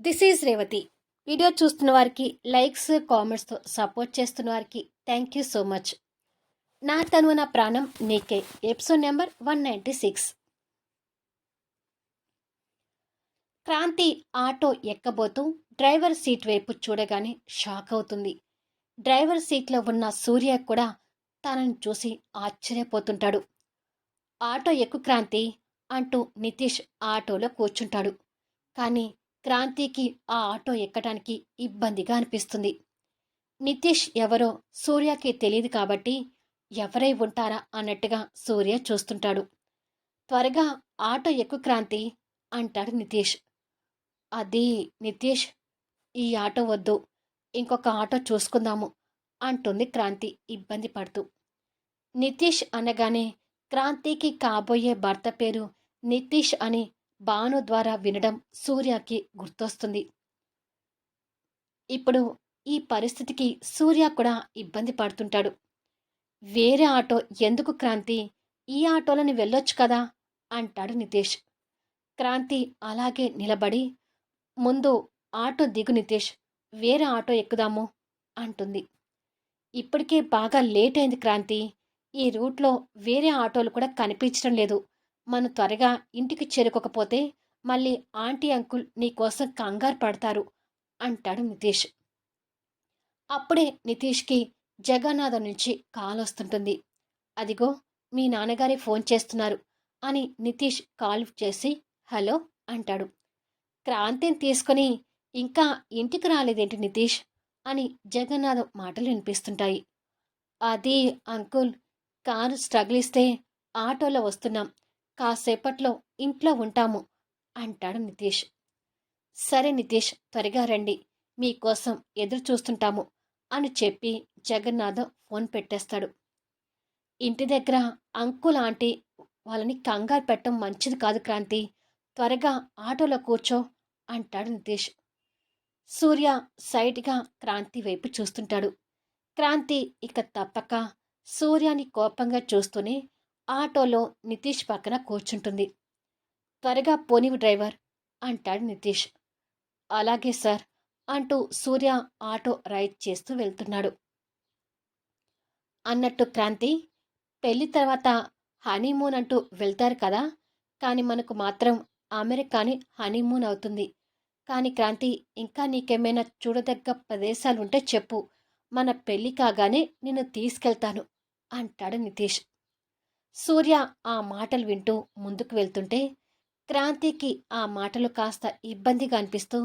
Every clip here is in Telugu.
This is Revathi. వీడియో చూస్తున్న వారికి లైక్స్, కామెంట్స్తో సపోర్ట్ చేస్తున్న వారికి థ్యాంక్ యూ సో మచ్. నా తనువు నా ప్రాణం నీకే ఎపిసోడ్ నెంబర్ 196. క్రాంతి ఆటో ఎక్కబోతూ డ్రైవర్ సీట్ వైపు చూడగానే షాక్ అవుతుంది. డ్రైవర్ సీట్లో ఉన్న సూర్య కూడా తనని చూసి ఆశ్చర్యపోతుంటాడు. ఆటో ఎక్కు క్రాంతి అంటూ నితీష్ ఆటోలో కూర్చుంటాడు. కానీ క్రాంతికి ఆ ఆటో ఎక్కడానికి ఇబ్బందిగా అనిపిస్తుంది. నితీష్ ఎవరో సూర్యకి తెలియదు కాబట్టి ఎవరై ఉంటారా అన్నట్టుగా సూర్య చూస్తుంటాడు. త్వరగా ఆటో ఎక్కు క్రాంతి అంటాడు నితీష్. అది నితీష్, ఈ ఆటో వద్దు, ఇంకొక ఆటో చూసుకుందాము అంటుంది క్రాంతి ఇబ్బంది పడుతూ. నితీష్ అనగానే క్రాంతికి కాబోయే భర్త పేరు నితీష్ అని భాను ద్వారా వినడం సూర్యకి గుర్తొస్తుంది. ఇప్పుడు ఈ పరిస్థితికి సూర్య కూడా ఇబ్బంది పడుతుంటాడు. వేరే ఆటో ఎందుకు క్రాంతి, ఈ ఆటోలని వెళ్ళొచ్చు కదా అంటాడు నితీష్. క్రాంతి అలాగే నిలబడి, ముందు ఆటో దిగు నితీష్, వేరే ఆటో ఎక్కుదాము అంటుంది. ఇప్పటికే బాగా లేట్ అయింది క్రాంతి, ఈ రూట్లో వేరే ఆటోలు కూడా కనిపించడం లేదు. మనం త్వరగా ఇంటికి చేరుకోకపోతే మళ్ళీ ఆంటీ అంకుల్ నీకోసం కంగారు పడతారు అంటాడు నితీష్. అప్పుడే నితీష్కి జగన్నాథం నుంచి కాల్ వస్తుంటుంది. అదిగో మీ నాన్నగారే ఫోన్ చేస్తున్నారు అని నితీష్ కాల్ చేసి హలో అంటాడు. క్రాంతిని తీసుకొని ఇంకా ఇంటికి రాలేదేంటి నితీష్ అని జగన్నాథం మాటలు వినిపిస్తుంటాయి. అది అంకుల్, కారు స్ట్రగుల్ ఇస్తే ఆటోలో వస్తున్నాం, కాసేపట్లో ఇంట్లో ఉంటాము అంటాడు నితీష్. సరే నితీష్, త్వరగా రండి, మీకోసం ఎదురు చూస్తుంటాము అని చెప్పి జగన్నాథం ఫోన్ పెట్టేస్తాడు. ఇంటి దగ్గర అంకుల్ ఆంటీ వాళ్ళని కంగారు పెట్టడం మంచిది కాదు క్రాంతి, త్వరగా ఆటోలో కూర్చో అంటాడు నితీష్. సూర్య సైడ్గా క్రాంతి వైపు చూస్తుంటాడు. క్రాంతి ఇక తప్పక సూర్యాని కోపంగా చూస్తూనే ఆటోలో నితీష్ పక్కన కూర్చుంటుంది. త్వరగా పోనివి డ్రైవర్ అంటాడు నితీష్. అలాగే సార్ అంటూ సూర్య ఆటో రైడ్ చేస్తూ వెళ్తున్నాడు. అన్నట్టు క్రాంతి, పెళ్లి తర్వాత హనీమూన్ అంటూ వెళ్తారు కదా, కానీ మనకు మాత్రం అమెరికాని హనీమూన్ అవుతుంది. కానీ క్రాంతి, ఇంకా నీకేమైనా చూడదగ్గ ప్రదేశాలు ఉంటే చెప్పు, మన పెళ్లి కాగానే నిన్ను తీసుకెళ్తాను అంటాడు నితీష్. సూర్య ఆ మాటలు వింటూ ముందుకు వెళ్తుంటే క్రాంతికి ఆ మాటలు కాస్త ఇబ్బందిగా అనిపిస్తూ,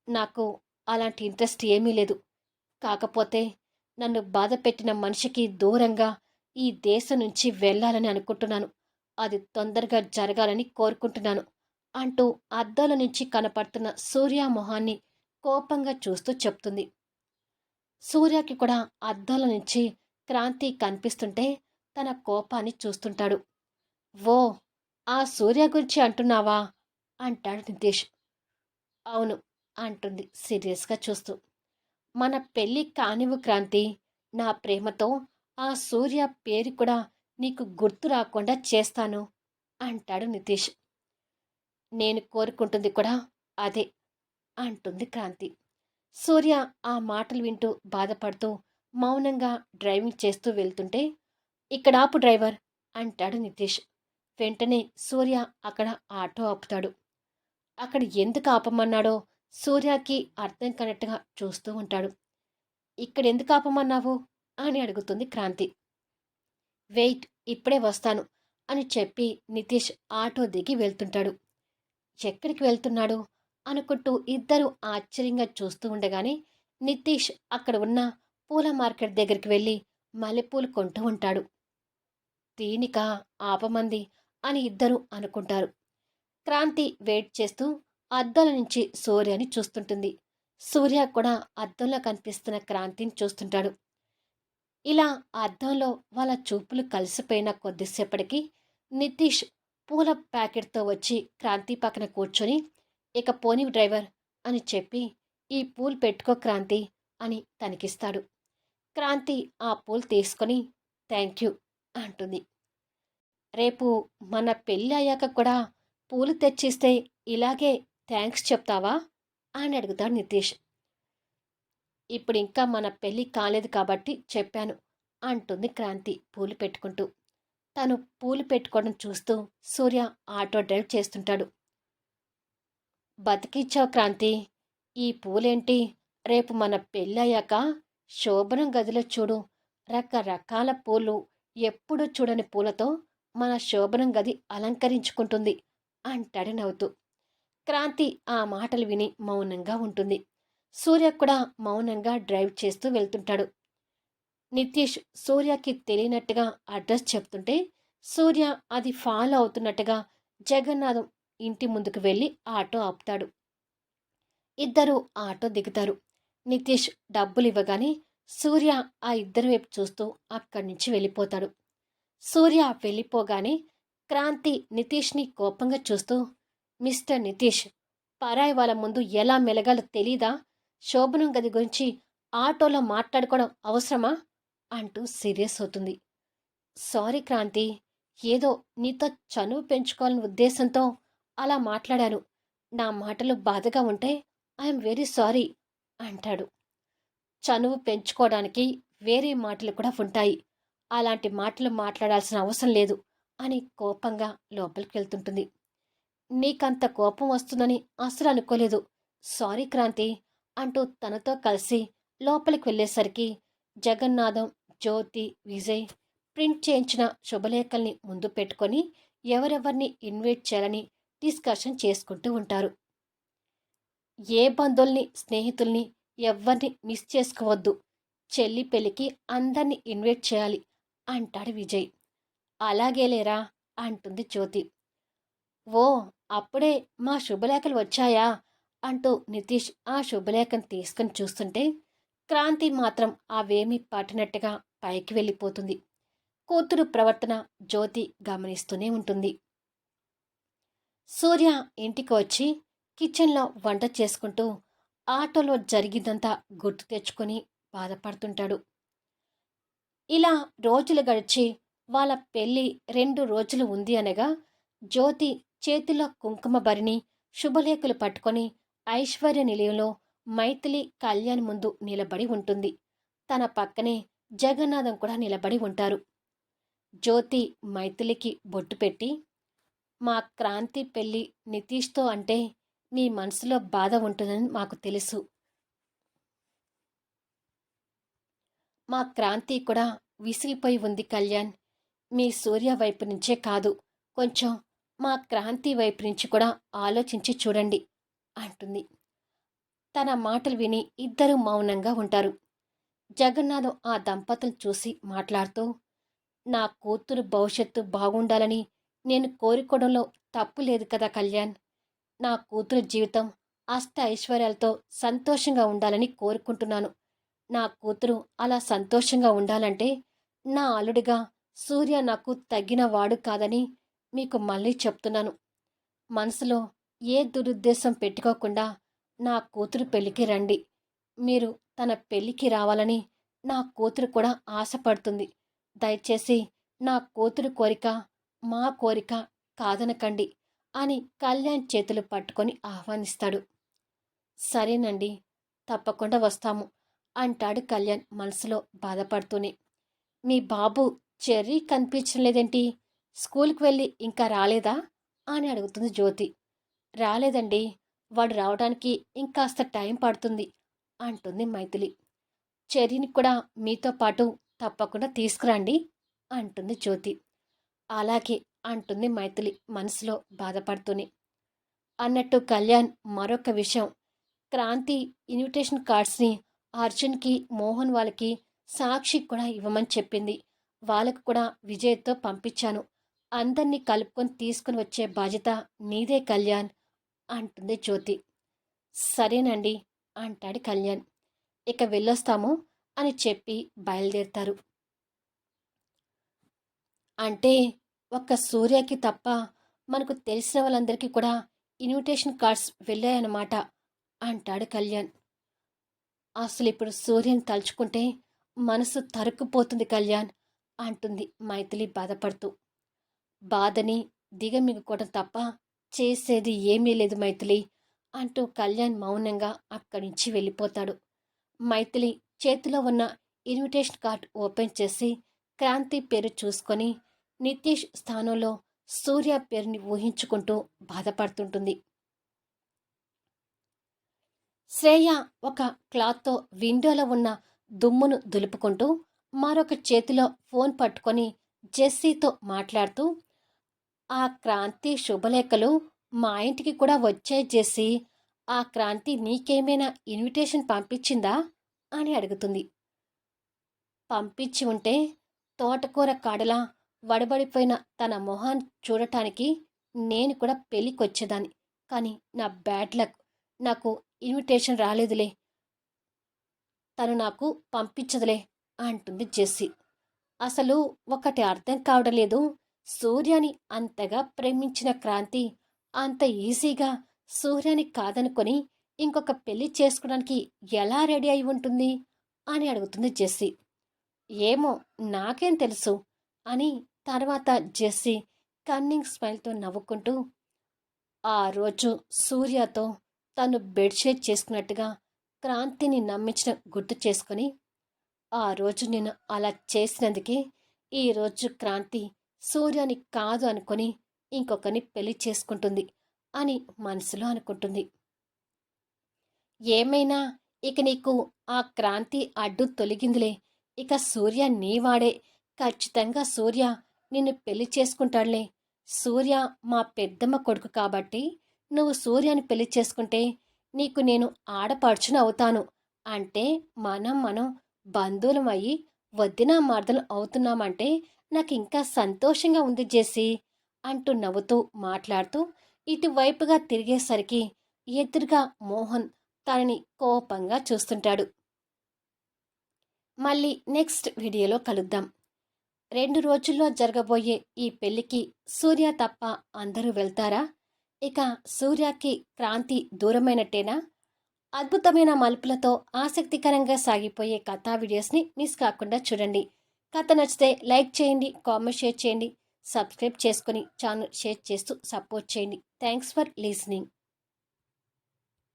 నాకు అలాంటి ఇంట్రెస్ట్ ఏమీ లేదు, కాకపోతే నన్ను బాధ పెట్టిన మనిషికి దూరంగా ఈ దేశం నుంచి వెళ్ళాలని అనుకుంటున్నాను, అది తొందరగా జరగాలని కోరుకుంటున్నాను అంటూ అద్దాల నుంచి కనపడుతున్న సూర్య మొహాన్ని కోపంగా చూస్తూ చెప్తుంది. సూర్యకి కూడా అద్దాల నుంచి క్రాంతి కనిపిస్తుంటే తన కోపాన్ని చూస్తుంటాడు. ఓ, ఆ సూర్య గురించి అంటున్నావా అంటాడు నితీష్. అవును అంటుంది సీరియస్గా చూస్తూ. మన పెళ్ళి కానివ్వు క్రాంతి, నా ప్రేమతో ఆ సూర్య పేరు కూడా నీకు గుర్తు రాకుండా చేస్తాను అంటాడు నితీష్. నేను కోరుకుంటుంది కూడా అదే అంటుంది క్రాంతి. సూర్య ఆ మాటలు వింటూ బాధపడుతూ మౌనంగా డ్రైవింగ్ చేస్తూ వెళ్తుంటే, ఇక్కడ ఆపు డ్రైవర్ అంటాడు నితీష్. వెంటనే సూర్య అక్కడ ఆటో ఆపుతాడు. అక్కడ ఎందుకు ఆపమన్నాడో సూర్యకి అర్థం కానట్టుగా చూస్తూ ఉంటాడు. ఇక్కడ ఎందుకు ఆపమన్నావు అని అడుగుతుంది క్రాంతి. వెయిట్, ఇప్పుడే వస్తాను అని చెప్పి నితీష్ ఆటో దిగి వెళ్తుంటాడు. ఎక్కడికి వెళ్తున్నాడు అనుకుంటూ ఇద్దరు ఆశ్చర్యంగా చూస్తూ ఉండగానే నితీష్ అక్కడ ఉన్న పూల మార్కెట్ దగ్గరికి వెళ్ళి మల్లెపూలు కొంటూ ఉంటాడు. దీనికా ఆపమంది అని ఇద్దరు అనుకుంటారు. క్రాంతి వెయిట్ చేస్తూ అద్దాల నుంచి సూర్యని చూస్తుంటుంది. సూర్య కూడా అద్దంలో కనిపిస్తున్న క్రాంతిని చూస్తుంటాడు. ఇలా అద్దంలో వాళ్ళ చూపులు కలిసిపోయిన కొద్దిసేపటికి నితీష్ పూల ప్యాకెట్తో వచ్చి క్రాంతి పక్కన కూర్చొని, ఇక పోనీ డ్రైవర్ అని చెప్పి, ఈ పూలు పెట్టుకో క్రాంతి అని తనకిస్తాడు. క్రాంతి ఆ పూలు తీసుకొని థ్యాంక్ యూ అంటుంది. రేపు మన పెళ్ళి అయ్యాక కూడా పూలు తెచ్చిస్తే ఇలాగే థ్యాంక్స్ చెప్తావా అని అడుగుతాడు నితీష్. ఇప్పుడు ఇంకా మన పెళ్ళి కాలేదు కాబట్టి చెప్పాను అంటుంది క్రాంతి పూలు పెట్టుకుంటూ. తను పూలు పెట్టుకోవడం చూస్తూ సూర్య ఆటో డ్రైవ్ చేస్తుంటాడు. బతికిచ్చావు క్రాంతి. ఈ పూలేంటి, రేపు మన పెళ్ళయ్యాక శోభనం గదిలో చూడు, రకరకాల పూలు, ఎప్పుడు చూడని పూలతో మన శోభనం గది అలంకరించుకుంటుంది అంటాడు నవ్వుతూ. క్రాంతి ఆ మాటలు విని మౌనంగా ఉంటుంది. సూర్య కూడా మౌనంగా డ్రైవ్ చేస్తూ వెళ్తుంటాడు. నితీష్ సూర్యకి తెలియనట్టుగా అడ్రస్ చెప్తుంటే సూర్య అది ఫాలో అవుతున్నట్టుగా జగన్నాథం ఇంటి ముందుకు వెళ్ళి ఆటో ఆపుతాడు. ఇద్దరు ఆటో దిగుతారు. నితీష్ డబ్బులు ఇవ్వగానే సూర్య ఆ ఇద్దరి వైపు చూస్తూ అక్కడి నుంచి వెళ్ళిపోతాడు. సూర్య వెళ్ళిపోగానే క్రాంతి నితీష్ని కోపంగా చూస్తూ, మిస్టర్ నితీష్, పరాయి వాళ్ళ ముందు ఎలా మెలగాలో తెలీదా? శోభనం గది గురించి ఆటోలో మాట్లాడుకోవడం అవసరమా అంటూ సీరియస్ అవుతుంది. సారీ క్రాంతి, ఏదో నీతో చనువు పెంచుకోవాలనే ఉద్దేశంతో అలా మాట్లాడాను. నా మాటలు బాధగా ఉంటే ఐఎమ్ వెరీ సారీ అంటాడు. చనువు పెంచుకోవడానికి వేరే మాటలు కూడా ఉంటాయి. అలాంటి మాటలు మాట్లాడాల్సిన అవసరం లేదు అని కోపంగా లోపలికి వెళ్తుంటుంది. నీకంత కోపం వస్తుందని అసలు అనుకోలేదు. సారీ క్రాంతి అంటూ తనతో కలిసి లోపలికి వెళ్ళేసరికి జగన్నాథం, జ్యోతి, విజయ్ ప్రింట్ చేయించిన శుభలేఖల్ని ముందు పెట్టుకొని ఎవరెవరిని ఇన్వైట్ చేయాలని డిస్కషన్ చేసుకుంటూ ఉంటారు. ఏ బంధువుల్ని, స్నేహితుల్ని ఎవ్వరిని మిస్ చేసుకోవద్దు. చెల్లి పెళ్ళికి అందరినీ ఇన్వైట్ చేయాలి అంటాడు విజయ్. అలాగేలేరా అంటుంది జ్యోతి. ఓ, అప్పుడే మా శుభలేఖలు వచ్చాయా అంటూ నితీష్ ఆ శుభలేఖను తీసుకుని చూస్తుంటే క్రాంతి మాత్రం అవేమీ పట్టినట్టుగా పైకి వెళ్ళిపోతుంది. కూతురు ప్రవర్తన జ్యోతి గమనిస్తూనే ఉంటుంది. సూర్య ఇంటికి వచ్చి కిచెన్లో వంట చేసుకుంటూ ఆటోలో జరిగిందంతా గుర్తు తెచ్చుకొని బాధపడుతుంటాడు. ఇలా రోజులు గడిచి వాళ్ళ పెళ్ళి 2 రోజులు ఉంది అనగా జ్యోతి చేతిలో కుంకుమ భరిణి, శుభలేఖలు పట్టుకొని ఐశ్వర్య నిలయంలో మైథిలి కళ్యాణ్ ముందు నిలబడి ఉంటుంది. తన పక్కనే జగన్నాథం కూడా నిలబడి ఉంటారు. జ్యోతి మైథిలికి బొట్టు పెట్టి, మా క్రాంతి పెళ్ళి నితీష్తో అంటే నీ మనసులో బాధ ఉంటుందని మాకు తెలుసు. మా క్రాంతి కూడా విసిగిపోయి ఉంది కళ్యాణ్. మీ సూర్య వైపు నుంచే కాదు, కొంచెం మా క్రాంతి వైపు నుంచి కూడా ఆలోచించి చూడండి అంటుంది. తన మాటలు విని ఇద్దరూ మౌనంగా ఉంటారు. జగన్నాథం ఆ దంపతులు చూసి మాట్లాడుతూ, నా కూతురు భవిష్యత్తు బాగుండాలని నేను కోరుకోవడంలో తప్పు లేదు కదా కళ్యాణ్. నా కూతురు జీవితం అష్ట ఐశ్వర్యాలతో సంతోషంగా ఉండాలని కోరుకుంటున్నాను. నా కూతురు అలా సంతోషంగా ఉండాలంటే నా అల్లుడిగా సూర్య నాకు తగ్గిన వాడు కాదని మీకు మళ్ళీ చెప్తున్నాను. మనసులో ఏ దురుద్దేశం పెట్టుకోకుండా నా కూతురు పెళ్లికి రండి. మీరు తన పెళ్లికి రావాలని నా కూతురు కూడా ఆశపడుతుంది. దయచేసి నా కూతురు కోరిక మా కోరిక కాదనకండి అని కళ్యాణ్ చేతులు పట్టుకొని ఆహ్వానిస్తాడు. సరేనండి, తప్పకుండా వస్తాము అంటాడు కళ్యాణ్ మనసులో బాధపడుతూనే. మీ బాబు చెర్రీ కనిపించలేదేంటి? స్కూల్కి వెళ్ళి ఇంకా రాలేదా అని అడుగుతుంది జ్యోతి. రాలేదండి, వాడు రావడానికి ఇంకాస్త టైం పడుతుంది అంటుంది మైథిలి. చెర్రీని కూడా మీతో పాటు తప్పకుండా తీసుకురండి అంటుంది జ్యోతి. అలాగే అంటుంది మైథిలి మనసులో బాధపడుతూనే. అన్నట్టు కళ్యాణ్ మరొక విషయం, క్రాంతి ఇన్విటేషన్ కార్డ్స్ని అర్జున్కి, మోహన్ వాళ్ళకి, సాక్షికి కూడా ఇవ్వమని చెప్పింది. వాళ్ళకు కూడా విజయ్తో పంపించాను. అందరినీ కలుపుకొని తీసుకుని వచ్చే బాధ్యత నీదే కళ్యాణ్ అంటుంది జ్యోతి. సరేనండి అంటాడు కళ్యాణ్. ఇక వెళ్ళొస్తాము అని చెప్పి బయలుదేరుతారు. అంటే ఒక్క సూర్యకి తప్ప మనకు తెలిసిన వాళ్ళందరికీ కూడా ఇన్విటేషన్ కార్డ్స్ వెళ్ళాయన్నమాట అంటాడు కళ్యాణ్. అసలు ఇప్పుడు సూర్యని తలుచుకుంటే మనసు తరుక్కుపోతుంది కళ్యాణ్ అంటుంది మైథిలి బాధపడుతూ. బాధని దిగమిగుకోవడం తప్ప చేసేది ఏమీ లేదు మైథిలి అంటూ కళ్యాణ్ మౌనంగా అక్కడి నుంచి వెళ్ళిపోతాడు. మైథిలి చేతిలో ఉన్న ఇన్విటేషన్ కార్డ్ ఓపెన్ చేసి క్రాంతి పేరు చూసుకొని నితీష్ స్థానంలో సూర్య పేరుని ఊహించుకుంటూ బాధపడుతుంటుంది. శ్రేయ ఒక క్లాత్తో విండోలో ఉన్న దుమ్మును దులుపుకుంటూ మరొక చేతిలో ఫోన్ పట్టుకొని జెస్సీతో మాట్లాడుతూ, ఆ క్రాంతి శుభలేఖలు మా ఇంటికి కూడా వచ్చాయి జెస్సీ. ఆ క్రాంతి నీకేమైనా ఇన్విటేషన్ పంపించిందా అని అడుగుతుంది. పంపించి ఉంటే తోటకూర కాడలా వడబడిపోయిన తన మొహాన్ని చూడటానికి నేను కూడా పెళ్ళికొచ్చేదాన్ని. కానీ నా బ్యాడ్ లక్, నాకు ఇన్విటేషన్ రాలేదులే, తను నాకు పంపించదులే అంటుంది జెస్సీ. అసలు ఒకటి అర్థం కావడం లేదు. సూర్యని అంతగా ప్రేమించిన క్రాంతి అంత ఈజీగా సూర్యని కాదనుకొని ఇంకొక పెళ్లి చేసుకోవడానికి ఎలా రెడీ అయి ఉంటుంది అని అడుగుతుంది జెస్సీ. ఏమో, నాకేం తెలుసు అని తర్వాత జెస్సీ కన్నింగ్ స్మైల్తో నవ్వుకుంటూ, ఆ రోజు సూర్యతో తను బెడ్షీట్ చేసుకున్నట్టుగా క్రాంతిని నమ్మించడం గుర్తు చేసుకొని, ఆ రోజు నేను అలా చేసినందుకే ఈరోజు క్రాంతి సూర్యని కాదు అనుకొని ఇంకొకరిని పెళ్లి చేసుకుంటుంది అని మనసులో అనుకుంటుంది. ఏమైనా ఇక నీకు ఆ క్రాంతి అడ్డు తొలగిందిలే. ఇక సూర్య నీవాడే. ఖచ్చితంగా సూర్య నిన్ను పెళ్లి చేసుకుంటాడులే. సూర్య మా పెద్దమ్మ కొడుకు కాబట్టి నువ్వు సూర్యని పెళ్లి చేసుకుంటే నీకు నేను ఆడపడుచును అవుతాను. అంటే మనం బంధువులం అయ్యి వద్దిన మరదలు అవుతున్నామంటే నాకు ఇంకా సంతోషంగా ఉంది జెస్సీ అంటూ నవ్వుతూ మాట్లాడుతూ ఇటువైపుగా తిరిగేసరికి ఎదురుగా మోహన్ తనని కోపంగా చూస్తుంటాడు. మళ్ళీ నెక్స్ట్ వీడియోలో కలుద్దాం. 2 రోజుల్లో జరగబోయే ఈ పెళ్లికి సూర్య తప్ప అందరూ వెళ్తారా? ఇక సూర్యకి క్రాంతి దూరమైనట్టేనా? అద్భుతమైన మలుపులతో ఆసక్తికరంగా సాగిపోయే కథా వీడియోస్ని మిస్ కాకుండా చూడండి. కథ నచ్చితే లైక్ చేయండి, కామెంట్ షేర్ చేయండి, సబ్స్క్రైబ్ చేసుకొని ఛానల్ షేర్ చేస్తూ సపోర్ట్ చేయండి. Thanks for listening.